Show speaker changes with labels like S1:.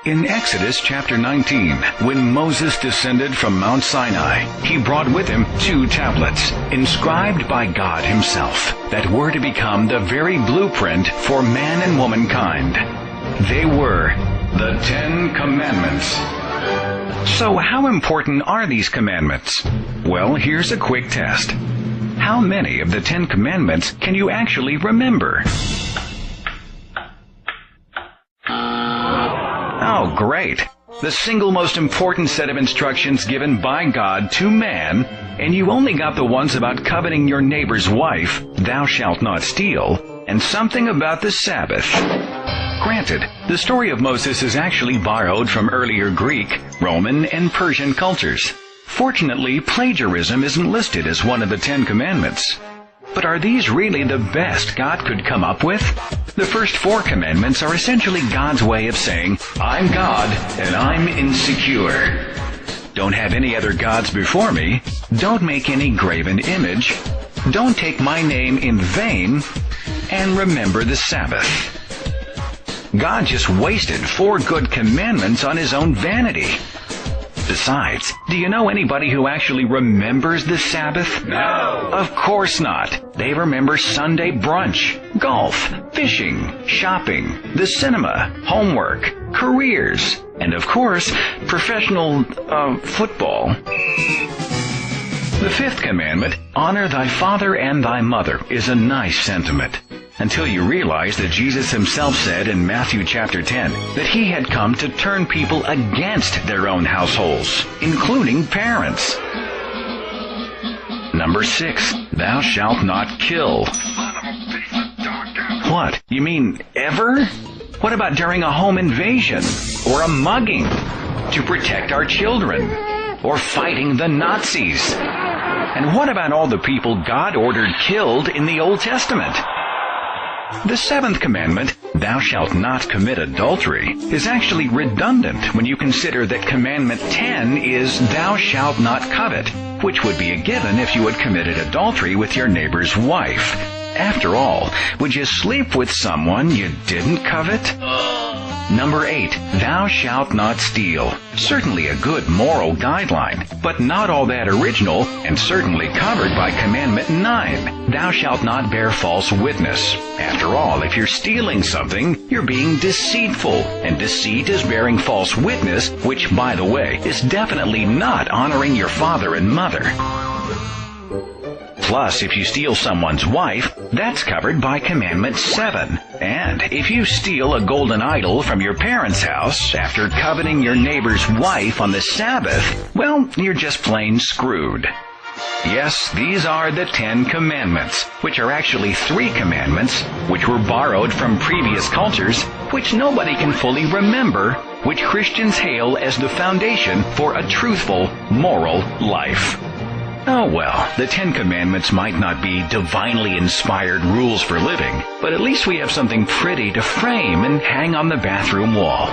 S1: In Exodus chapter 19, when Moses descended from Mount Sinai, he brought with him 2 tablets, inscribed by God himself, that were to become the very blueprint for man and womankind. They were the 10 Commandments. So how important are these commandments? Well, here's a quick test. How many of the 10 Commandments can you actually remember? Oh, great! The single most important set of instructions given by God to man, and you only got the ones about coveting your neighbor's wife, thou shalt not steal, and something about the Sabbath. Granted, the story of Moses is actually borrowed from earlier Greek, Roman, and Persian cultures. Fortunately, plagiarism isn't listed as one of the 10 Commandments. But are these really the best God could come up with? The first 4 commandments are essentially God's way of saying, I'm God and I'm insecure. Don't have any other gods before me. Don't make any graven image. Don't take my name in vain. And remember the Sabbath. God just wasted 4 good commandments on his own vanity. Besides, do you know anybody who actually remembers the Sabbath?
S2: No!
S1: Of course not. They remember Sunday brunch, golf, fishing, shopping, the cinema, homework, careers, and of course, professional, football. The 5th commandment, honor thy father and thy mother, is a nice sentiment. Until you realize that Jesus himself said in Matthew chapter 10 that he had come to turn people against their own households, including parents. Number 6, thou shalt not kill. What? You mean ever? What about during a home invasion? Or a mugging? To protect our children? Or fighting the Nazis? And what about all the people God ordered killed in the Old Testament? The 7th commandment, thou shalt not commit adultery, is actually redundant when you consider that commandment 10 is thou shalt not covet, which would be a given if you had committed adultery with your neighbor's wife. After all, would you sleep with someone you didn't covet? Number 8, thou shalt not steal. Certainly a good moral guideline, but not all that original, and certainly covered by Commandment 9, thou shalt not bear false witness. After all, if you're stealing something, you're being deceitful, and deceit is bearing false witness, which, by the way, is definitely not honoring your father and mother. Plus, if you steal someone's wife, that's covered by Commandment 7. And if you steal a golden idol from your parents' house after coveting your neighbor's wife on the Sabbath, well, you're just plain screwed. Yes, these are the 10 Commandments, which are actually 3 commandments, which were borrowed from previous cultures, which nobody can fully remember, which Christians hail as the foundation for a truthful, moral life. Oh well, the 10 Commandments might not be divinely inspired rules for living, but at least we have something pretty to frame and hang on the bathroom wall.